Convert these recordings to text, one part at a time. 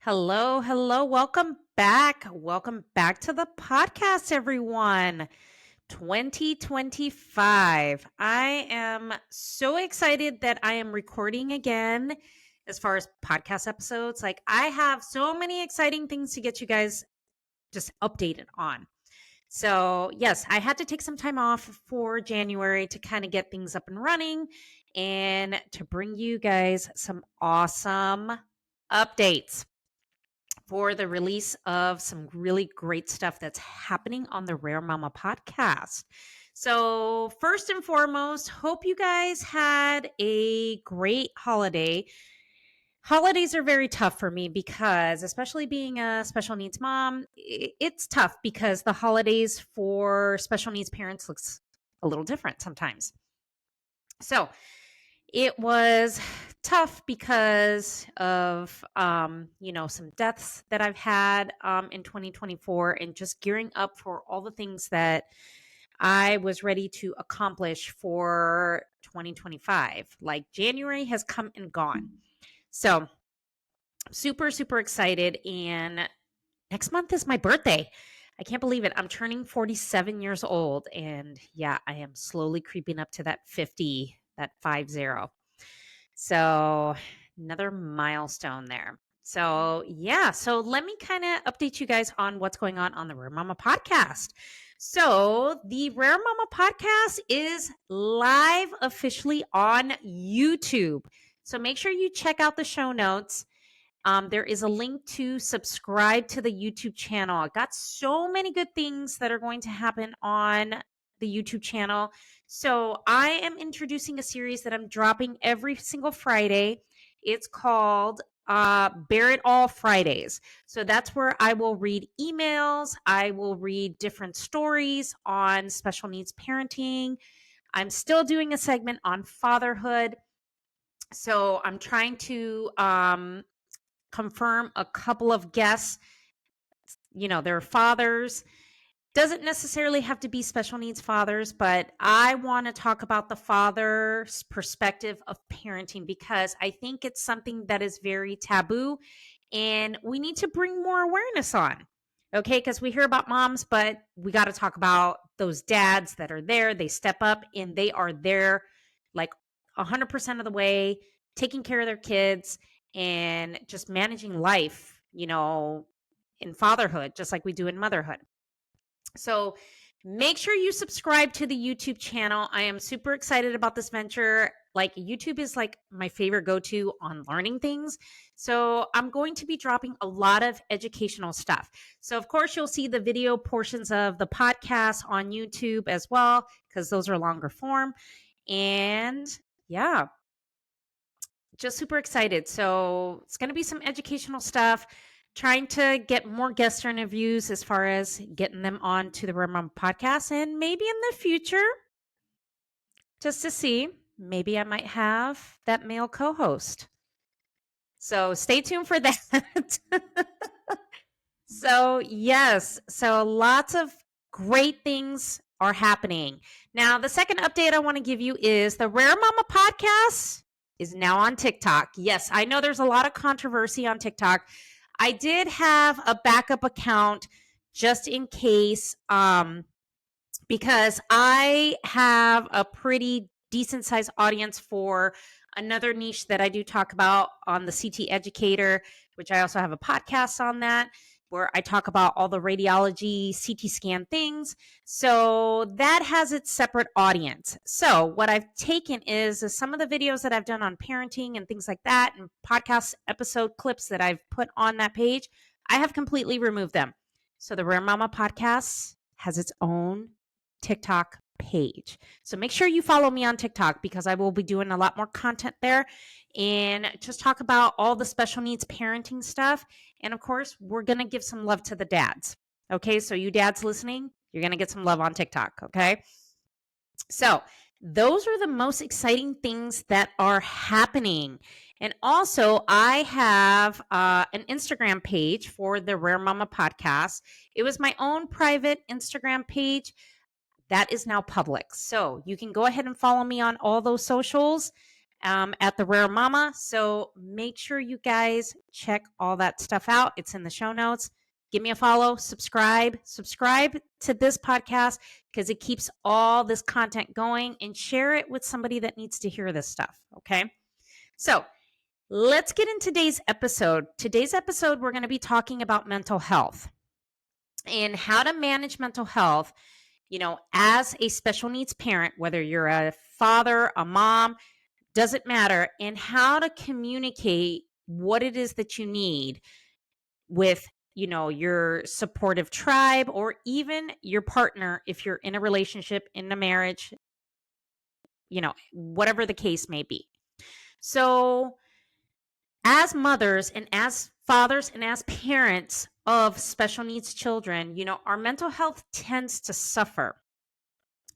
Hello, hello. Welcome back. Welcome back to the podcast, everyone. 2025. I am so excited that I am recording again as far as podcast episodes. I have so many exciting things to get you guys just updated on. So, yes, I had to take some time off for January to kind of get things up and running and to bring you guys some awesome updates for the release of some really great stuff that's happening on the Rare Mama podcast. So, first and foremost, hope you guys had a great holiday. Holidays are very tough for me because, especially being a special needs mom, it's tough because the holidays for special needs parents looks a little different sometimes. So, it was tough because of some deaths that I've had in 2024 and just gearing up for all the things that I was ready to accomplish for 2025. Like January has come and gone. So super, super excited. And next month is my birthday. I can't believe it. I'm turning 47 years old. And yeah, I am slowly creeping up to that 50, that 50. So another milestone there. So yeah, so let me kind of update you guys on what's going on the Rare Mama podcast. So the Rare Mama podcast is live officially on YouTube. So make sure you check out the show notes. There is a link to subscribe to the YouTube channel. I got so many good things that are going to happen on the YouTube channel. So I am introducing a series that I'm dropping every single Friday. It's called Bear It All Fridays. So that's where I will read emails. I will read different stories on special needs parenting. I'm still doing a segment on fatherhood. So I'm trying to confirm a couple of guests. Their fathers. Doesn't necessarily have to be special needs fathers, but I want to talk about the father's perspective of parenting because I think it's something that is very taboo and we need to bring more awareness on. Okay, because we hear about moms, but we got to talk about those dads that are there. They step up and they are there like 100% of the way, taking care of their kids and just managing life, in fatherhood, just like we do in motherhood. So make sure you subscribe to the YouTube channel. I am super excited about this venture. Like YouTube is like my favorite go-to on learning things. So I'm going to be dropping a lot of educational stuff. So of course you'll see the video portions of the podcast on YouTube as well, because those are longer form. And yeah, just super excited. So it's going to be some educational stuff, trying to get more guest interviews as far as getting them on to the Rare Mom podcast. And maybe in the future, just to see, maybe I might have that male co-host. So stay tuned for that. So yes, so lots of great things are happening. Now, the second update I want to give you is the Rare Mama podcast is now on TikTok. Yes, I know there's a lot of controversy on TikTok. I did have a backup account just in case, because I have a pretty decent sized audience for another niche that I do talk about on the CT Educator, which I also have a podcast on that, where I talk about all the radiology CT scan things. So that has its separate audience. So what I've taken is some of the videos that I've done on parenting and things like that, and podcast episode clips that I've put on that page, I have completely removed them. So the Rare Mama podcast has its own TikTok page. So make sure you follow me on TikTok because I will be doing a lot more content there and just talk about all the special needs parenting stuff. And of course, we're going to give some love to the dads. Okay. So you dads listening, you're going to get some love on TikTok. Okay. So those are the most exciting things that are happening. And also, I have an Instagram page for the Rare Mama podcast. It was my own private Instagram page. That is now public. So you can go ahead and follow me on all those socials at the Rare Mama. So make sure you guys check all that stuff out. It's in the show notes. Give me a follow, subscribe to this podcast because it keeps all this content going, and share it with somebody that needs to hear this stuff. Okay. So let's get in today's episode. Today's episode, we're going to be talking about mental health and how to manage mental health, as a special needs parent, whether you're a father, a mom, doesn't matter, and how to communicate what it is that you need with, your supportive tribe or even your partner if you're in a relationship, in a marriage, whatever the case may be. So, as mothers and as fathers and as parents of special needs children, our mental health tends to suffer,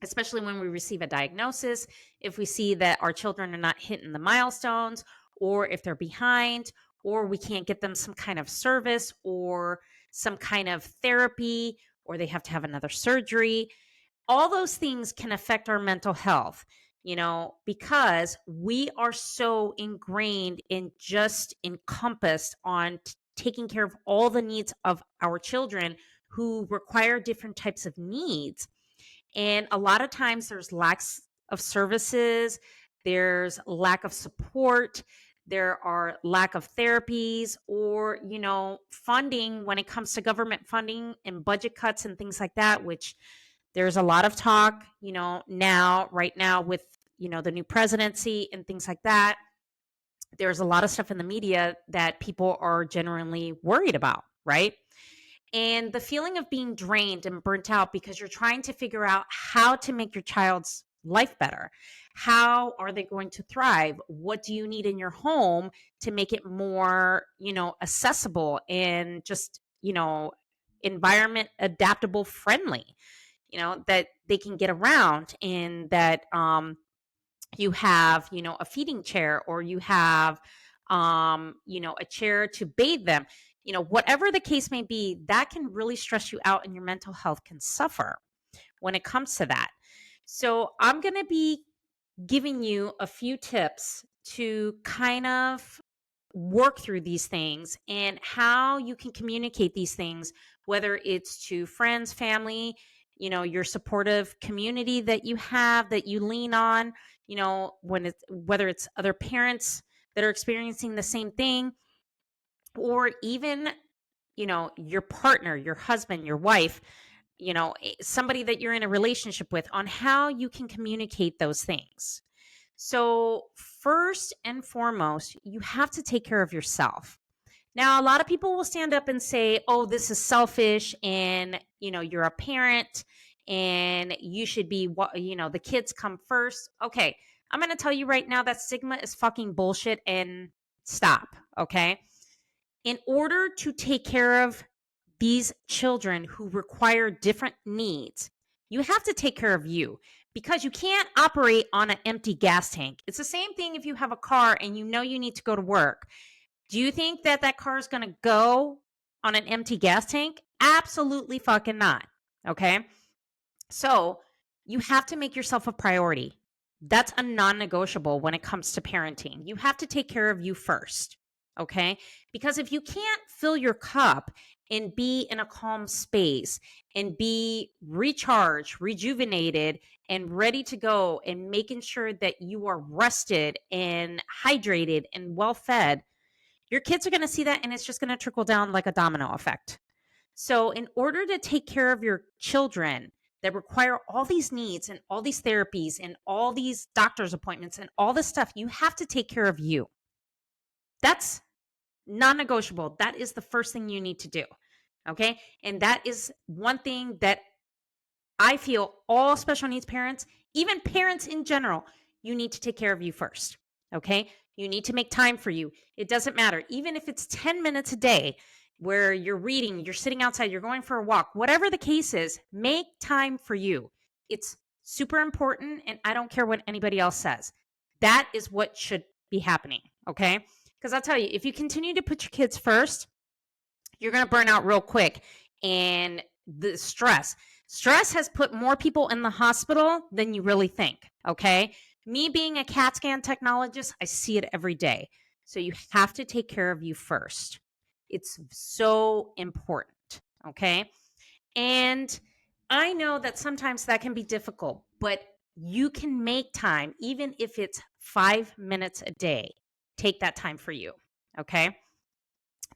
especially when we receive a diagnosis, if we see that our children are not hitting the milestones, or if they're behind, or we can't get them some kind of service or some kind of therapy, or they have to have another surgery. All those things can affect our mental health, because we are so ingrained and just encompassed on taking care of all the needs of our children who require different types of needs. And a lot of times there's lacks of services, there's lack of support, there are lack of therapies, or, funding when it comes to government funding and budget cuts and things like that, which there's a lot of talk, right now with, the new presidency and things like that. There's a lot of stuff in the media that people are genuinely worried about, right? And the feeling of being drained and burnt out because you're trying to figure out how to make your child's life better. How are they going to thrive? What do you need in your home to make it more, accessible and just, environment adaptable friendly, that they can get around, and that you have, a feeding chair, or you have, a chair to bathe them. Whatever the case may be, that can really stress you out and your mental health can suffer when it comes to that. So I'm going to be giving you a few tips to kind of work through these things and how you can communicate these things, whether it's to friends, family, your supportive community that you have, that you lean on, whether it's other parents that are experiencing the same thing, or even, your partner, your husband, your wife, somebody that you're in a relationship with, on how you can communicate those things. So first and foremost, you have to take care of yourself. Now, a lot of people will stand up and say, oh, this is selfish, and, you're a parent and you should be, the kids come first. Okay. I'm going to tell you right now that stigma is fucking bullshit, and stop. Okay. In order to take care of these children who require different needs, you have to take care of you, because you can't operate on an empty gas tank. It's the same thing if you have a car and you need to go to work. Do you think that car is going to go on an empty gas tank? Absolutely fucking not. Okay. So you have to make yourself a priority. That's a non-negotiable when it comes to parenting. You have to take care of you first. Okay. Because if you can't fill your cup and be in a calm space and be recharged, rejuvenated, and ready to go, and making sure that you are rested and hydrated and well fed, your kids are going to see that, and it's just going to trickle down like a domino effect. So in order to take care of your children that require all these needs and all these therapies and all these doctor's appointments and all this stuff, you have to take care of you. That's non-negotiable. That is the first thing you need to do. Okay. And that is one thing that I feel all special needs parents, even parents in general, you need to take care of you first. Okay. You need to make time for you. It doesn't matter. Even if it's 10 minutes a day where you're reading, you're sitting outside, you're going for a walk, whatever the case is, make time for you. It's super important. And I don't care what anybody else says. That is what should be happening. Okay. Because I'll tell you, if you continue to put your kids first, you're going to burn out real quick. And the stress has put more people in the hospital than you really think. Okay. Me being a CAT scan technologist, I see it every day. So you have to take care of you first. It's so important. Okay. And I know that sometimes that can be difficult, but you can make time, even if it's 5 minutes a day. Take that time for you. Okay.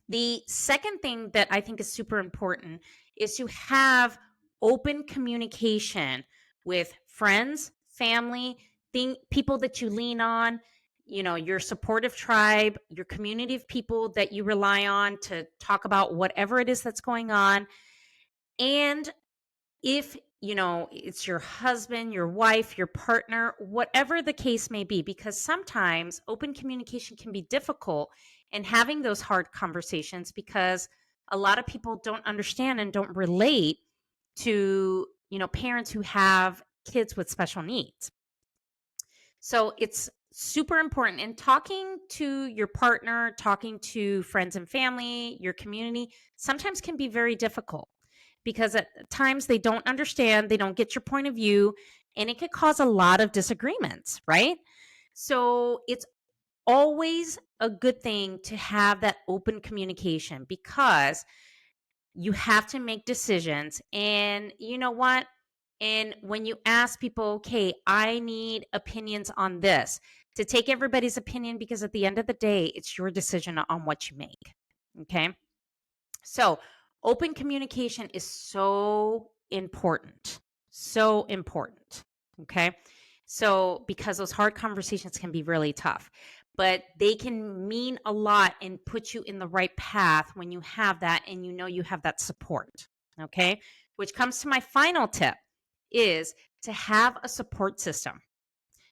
The second thing that I think is super important is to have open communication with friends, family, people that you lean on, your supportive tribe, your community of people that you rely on to talk about whatever it is that's going on. And if it's your husband, your wife, your partner, whatever the case may be, because sometimes open communication can be difficult and having those hard conversations because a lot of people don't understand and don't relate to parents who have kids with special needs. So it's super important. And talking to your partner, talking to friends and family, your community, sometimes can be very difficult because at times they don't understand, they don't get your point of view, and it could cause a lot of disagreements, right? So it's always a good thing to have that open communication because you have to make decisions. And you know what? And when you ask people, okay, I need opinions on this, to take everybody's opinion because at the end of the day, it's your decision on what you make. Okay. So, open communication is so important. So important. Okay. So, because those hard conversations can be really tough, but they can mean a lot and put you in the right path when you have that and you have that support. Okay. Which comes to my final tip is to have a support system.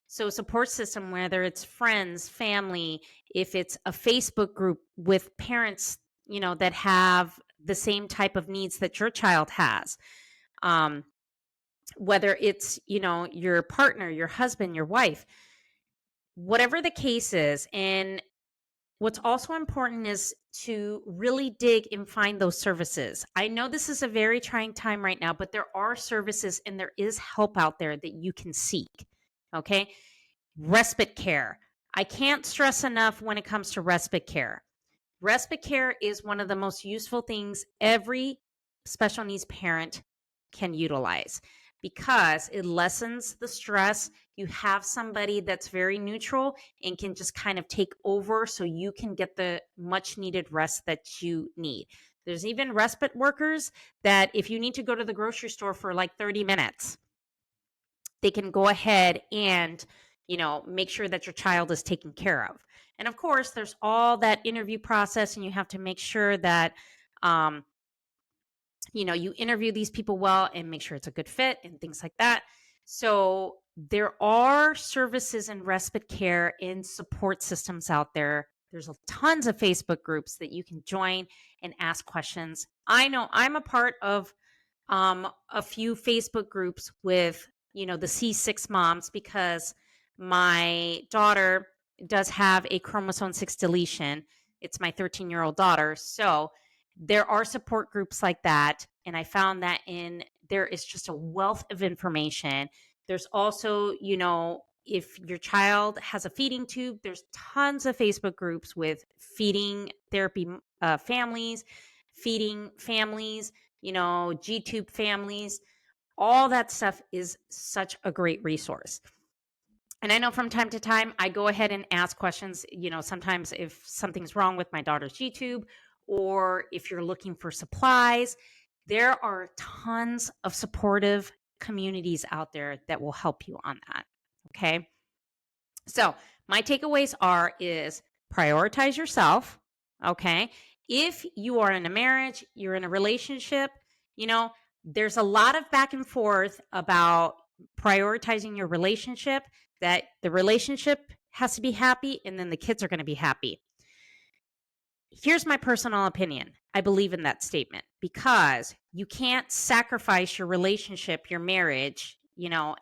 So, support system, whether it's friends, family, if it's a Facebook group with parents, that have the same type of needs that your child has, um, whether it's, your partner, your husband, your wife, whatever the case is. And what's also important is to really dig and find those services. I know this is a very trying time right now, but there are services and there is help out there that you can seek. Okay. Respite care. I can't stress enough when it comes to respite care. Respite care is one of the most useful things every special needs parent can utilize because it lessens the stress. You have somebody that's very neutral and can just kind of take over so you can get the much needed rest that you need. There's even respite workers that if you need to go to the grocery store for like 30 minutes, they can go ahead and make sure that your child is taken care of. And of course there's all that interview process and you have to make sure that um, you interview these people well and make sure it's a good fit and things like that. So there are services in respite care and support systems out there. There's tons of Facebook groups that you can join and ask questions. I know I'm a part of a few Facebook groups with, the C6 moms because my daughter does have a chromosome 6 deletion. It's my 13-year-old daughter. So there are support groups like that. And I found that there is just a wealth of information. There's also, if your child has a feeding tube, there's tons of Facebook groups with feeding therapy families, feeding families, G-tube families. All that stuff is such a great resource. And I know from time to time, I go ahead and ask questions, sometimes if something's wrong with my daughter's G-tube or if you're looking for supplies, there are tons of supportive communities out there that will help you on that. Okay. So my takeaways is prioritize yourself. Okay. If you are in a marriage, you're in a relationship, there's a lot of back and forth about prioritizing your relationship, that the relationship has to be happy and then the kids are going to be happy. Here's my personal opinion. I believe in that statement because you can't sacrifice your relationship, your marriage,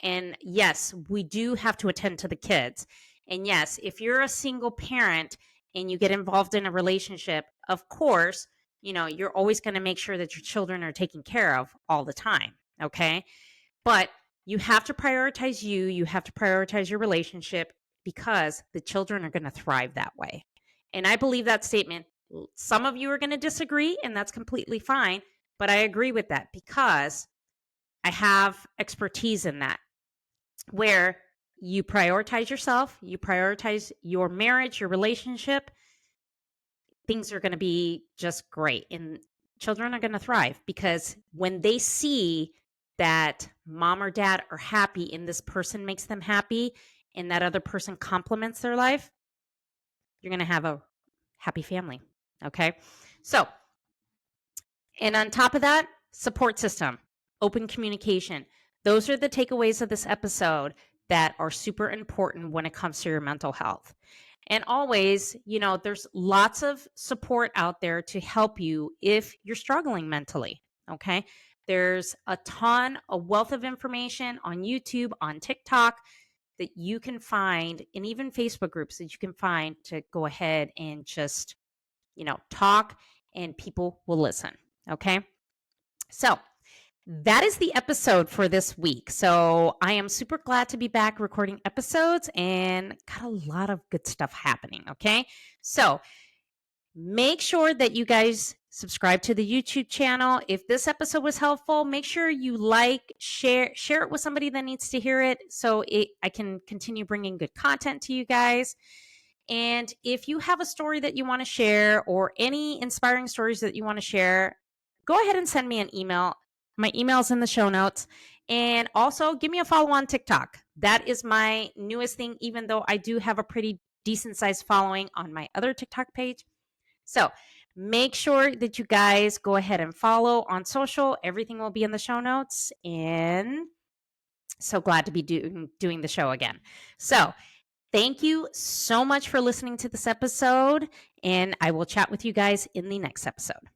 and yes, we do have to attend to the kids. And yes, if you're a single parent and you get involved in a relationship, of course, you're always going to make sure that your children are taken care of all the time. Okay. But You have to prioritize you. You have to prioritize your relationship because the children are going to thrive that way. And I believe that statement. Some of you are going to disagree, and that's completely fine. But I agree with that because I have expertise in that, where you prioritize yourself, you prioritize your marriage, your relationship, things are going to be just great. And children are going to thrive because when they see that mom or dad are happy and this person makes them happy and that other person complements their life, you're going to have a happy family. Okay. So, and on top of that, support system, open communication. Those are the takeaways of this episode that are super important when it comes to your mental health. And always, there's lots of support out there to help you if you're struggling mentally. Okay. There's a wealth of information on YouTube, on TikTok that you can find, and even Facebook groups that you can find to go ahead and just, talk, and people will listen. Okay. So that is the episode for this week. So I am super glad to be back recording episodes and got a lot of good stuff happening. Okay. So make sure that you guys subscribe to the YouTube channel. If this episode was helpful, make sure you share it with somebody that needs to hear it so I can continue bringing good content to you guys. And if you have a story that you want to share or any inspiring stories that you want to share, go ahead and send me an email. My email's in the show notes. And also give me a follow on TikTok. That is my newest thing, even though I do have a pretty decent sized following on my other TikTok page. So make sure that you guys go ahead and follow on social. Everything will be in the show notes. And so glad to be doing the show again. So thank you so much for listening to this episode, and I will chat with you guys in the next episode.